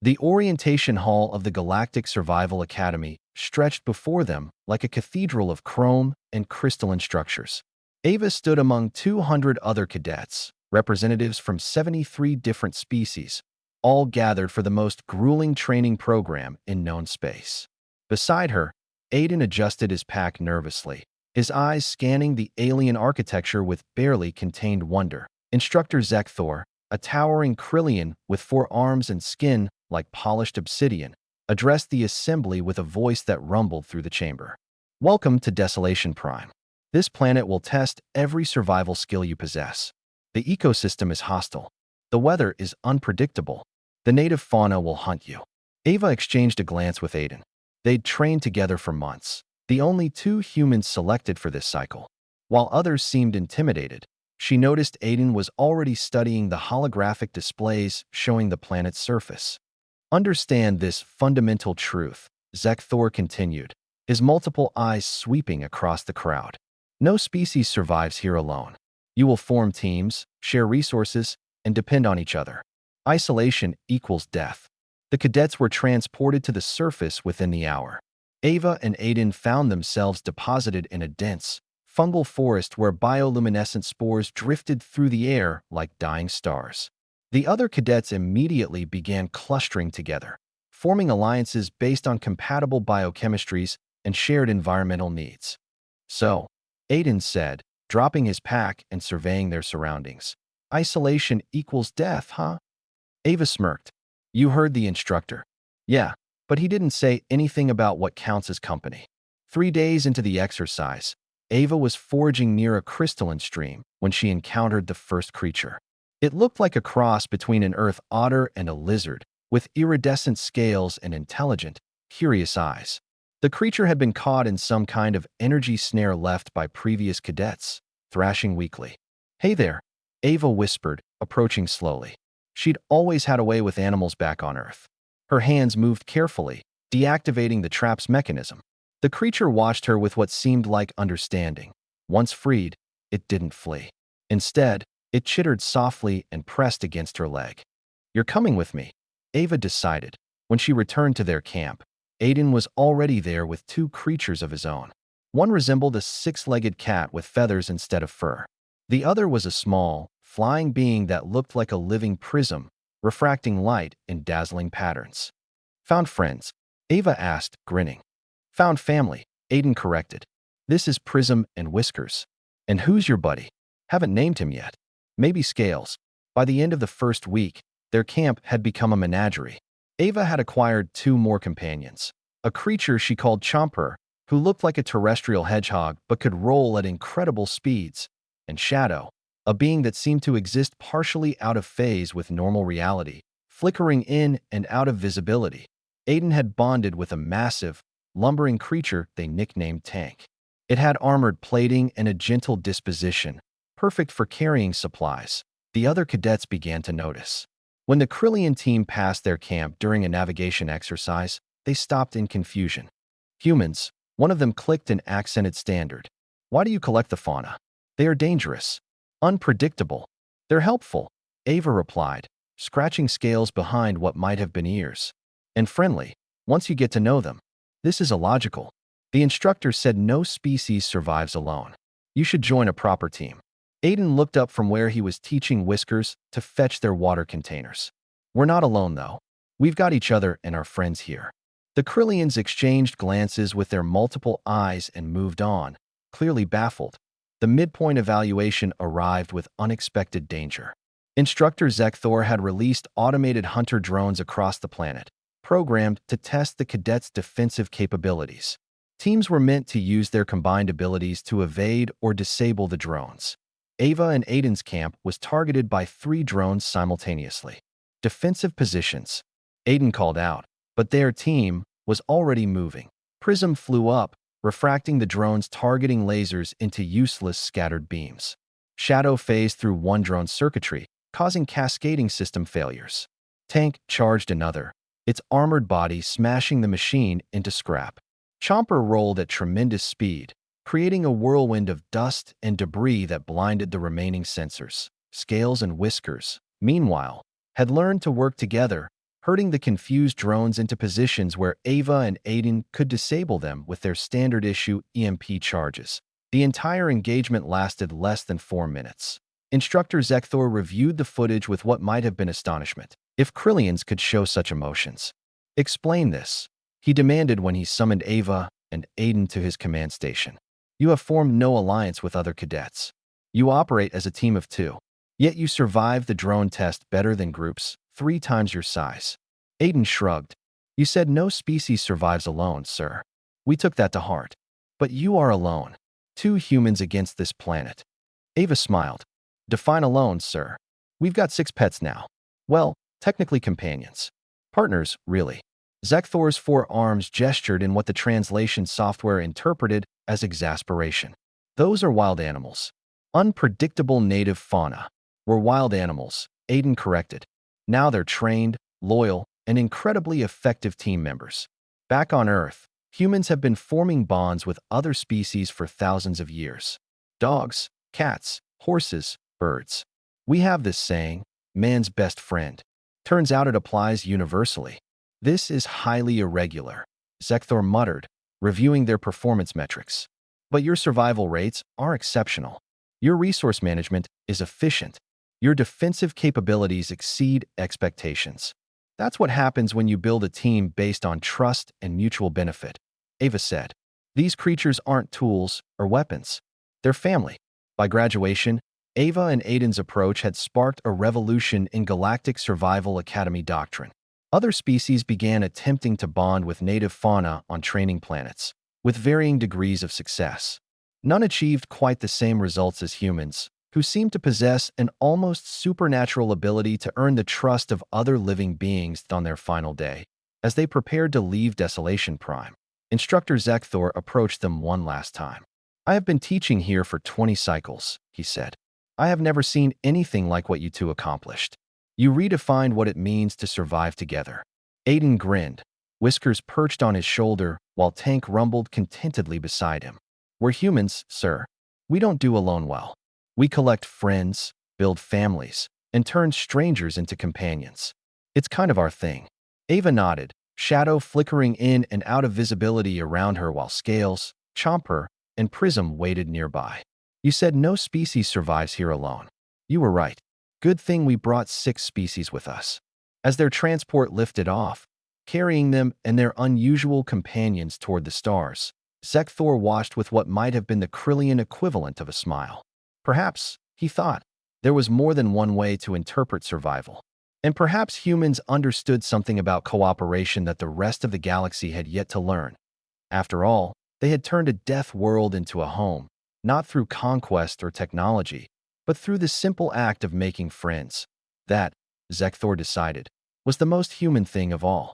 The orientation hall of the Galactic Survival Academy stretched before them like a cathedral of chrome and crystalline structures. Ava stood among 200 other cadets, representatives from 73 different species, all gathered for the most grueling training program in known space. Beside her, Aiden adjusted his pack nervously, his eyes scanning the alien architecture with barely contained wonder. Instructor Zekthor, a towering Krillian with 4 arms and skin like polished obsidian, addressed the assembly with a voice that rumbled through the chamber. Welcome to Desolation Prime. This planet will test every survival skill you possess. The ecosystem is hostile. The weather is unpredictable. The native fauna will hunt you. Ava exchanged a glance with Aiden. They'd trained together for months, the only 2 humans selected for this cycle. While others seemed intimidated, she noticed Aiden was already studying the holographic displays showing the planet's surface. Understand this fundamental truth, Zekthor continued, his multiple eyes sweeping across the crowd. No species survives here alone. You will form teams, share resources, and depend on each other. Isolation equals death. The cadets were transported to the surface within the hour. Ava and Aiden found themselves deposited in a dense, fungal forest where bioluminescent spores drifted through the air like dying stars. The other cadets immediately began clustering together, forming alliances based on compatible biochemistries and shared environmental needs. So, Aiden said, dropping his pack and surveying their surroundings. Isolation equals death, huh? Ava smirked. You heard the instructor. Yeah, but he didn't say anything about what counts as company. 3 days into the exercise, Ava was foraging near a crystalline stream when she encountered the first creature. It looked like a cross between an earth otter and a lizard, with iridescent scales and intelligent, curious eyes. The creature had been caught in some kind of energy snare left by previous cadets, thrashing weakly. Hey there, Ava whispered, approaching slowly. She'd always had a way with animals back on Earth. Her hands moved carefully, deactivating the trap's mechanism. The creature watched her with what seemed like understanding. Once freed, it didn't flee. Instead, it chittered softly and pressed against her leg. You're coming with me, Ava decided. When she returned to their camp, Aiden was already there with 2 creatures of his own. One resembled a 6-legged cat with feathers instead of fur. The other was a small, flying being that looked like a living prism, refracting light in dazzling patterns. Found friends? Ava asked, grinning. Found family, Aiden corrected. This is Prism and Whiskers. And who's your buddy? Haven't named him yet. Maybe Scales. By the end of the first week, their camp had become a menagerie. Ava had acquired 2 more companions. A creature she called Chomper, who looked like a terrestrial hedgehog but could roll at incredible speeds, and Shadow, a being that seemed to exist partially out of phase with normal reality, flickering in and out of visibility. Aiden had bonded with a massive, lumbering creature they nicknamed Tank. It had armored plating and a gentle disposition, perfect for carrying supplies. The other cadets began to notice. When the Krillian team passed their camp during a navigation exercise, they stopped in confusion. Humans, one of them clicked an accented standard. Why do you collect the fauna? They are dangerous. Unpredictable. They're helpful, Ava replied, scratching scales behind what might have been ears. And friendly, once you get to know them. This is illogical. The instructor said no species survives alone. You should join a proper team. Aiden looked up from where he was teaching Whiskers to fetch their water containers. We're not alone, though. We've got each other and our friends here. The Krillians exchanged glances with their multiple eyes and moved on, clearly baffled. The midpoint evaluation arrived with unexpected danger. Instructor Zekthor had released automated hunter drones across the planet, programmed to test the cadets' defensive capabilities. Teams were meant to use their combined abilities to evade or disable the drones. Ava and Aiden's camp was targeted by 3 drones simultaneously. Defensive positions, Aiden called out, but their team was already moving. Prism flew up, refracting the drone's targeting lasers into useless scattered beams. Shadow phased through one drone's circuitry, causing cascading system failures. Tank charged another, its armored body smashing the machine into scrap. Chomper rolled at tremendous speed, creating a whirlwind of dust and debris that blinded the remaining sensors. Scales and Whiskers, meanwhile, had learned to work together, herding the confused drones into positions where Ava and Aiden could disable them with their standard-issue EMP charges. The entire engagement lasted less than 4 minutes. Instructor Zekthor reviewed the footage with what might have been astonishment. If Krillians could show such emotions. Explain this, he demanded when he summoned Ava and Aiden to his command station. You have formed no alliance with other cadets. You operate as a team of 2. Yet you survived the drone test better than groups 3 times your size. Aiden shrugged. You said no species survives alone, sir. We took that to heart. But you are alone. 2 humans against this planet. Ava smiled. Define alone, sir. We've got 6 pets now. Well, technically companions. Partners, really. Zekthor's 4 arms gestured in what the translation software interpreted as exasperation. Those are wild animals. Unpredictable native fauna. Were wild animals, Aiden corrected. Now they're trained, loyal, and incredibly effective team members. Back on Earth, humans have been forming bonds with other species for thousands of years. Dogs, cats, horses, birds. We have this saying, man's best friend. Turns out it applies universally. This is highly irregular, Zekthor muttered, reviewing their performance metrics. But your survival rates are exceptional. Your resource management is efficient. Your defensive capabilities exceed expectations. That's what happens when you build a team based on trust and mutual benefit, Ava said. These creatures aren't tools or weapons. They're family. By graduation, Ava and Aiden's approach had sparked a revolution in Galactic Survival Academy doctrine. Other species began attempting to bond with native fauna on training planets, with varying degrees of success. None achieved quite the same results as humans, who seemed to possess an almost supernatural ability to earn the trust of other living beings on their final day. As they prepared to leave Desolation Prime, Instructor Zekthor approached them one last time. I have been teaching here for 20 cycles, he said. I have never seen anything like what you 2 accomplished. You redefined what it means to survive together. Aiden grinned, whiskers perched on his shoulder while Tank rumbled contentedly beside him. We're humans, sir. We don't do alone well. We collect friends, build families, and turn strangers into companions. It's kind of our thing. Ava nodded, shadow flickering in and out of visibility around her while Scales, Chomper, and Prism waited nearby. You said no species survives here alone. You were right. Good thing we brought 6 species with us. As their transport lifted off, carrying them and their unusual companions toward the stars, Zekthor watched with what might have been the Krillian equivalent of a smile. Perhaps, he thought, there was more than one way to interpret survival. And perhaps humans understood something about cooperation that the rest of the galaxy had yet to learn. After all, they had turned a death world into a home, not through conquest or technology, but through the simple act of making friends. That, Zekthor decided, was the most human thing of all.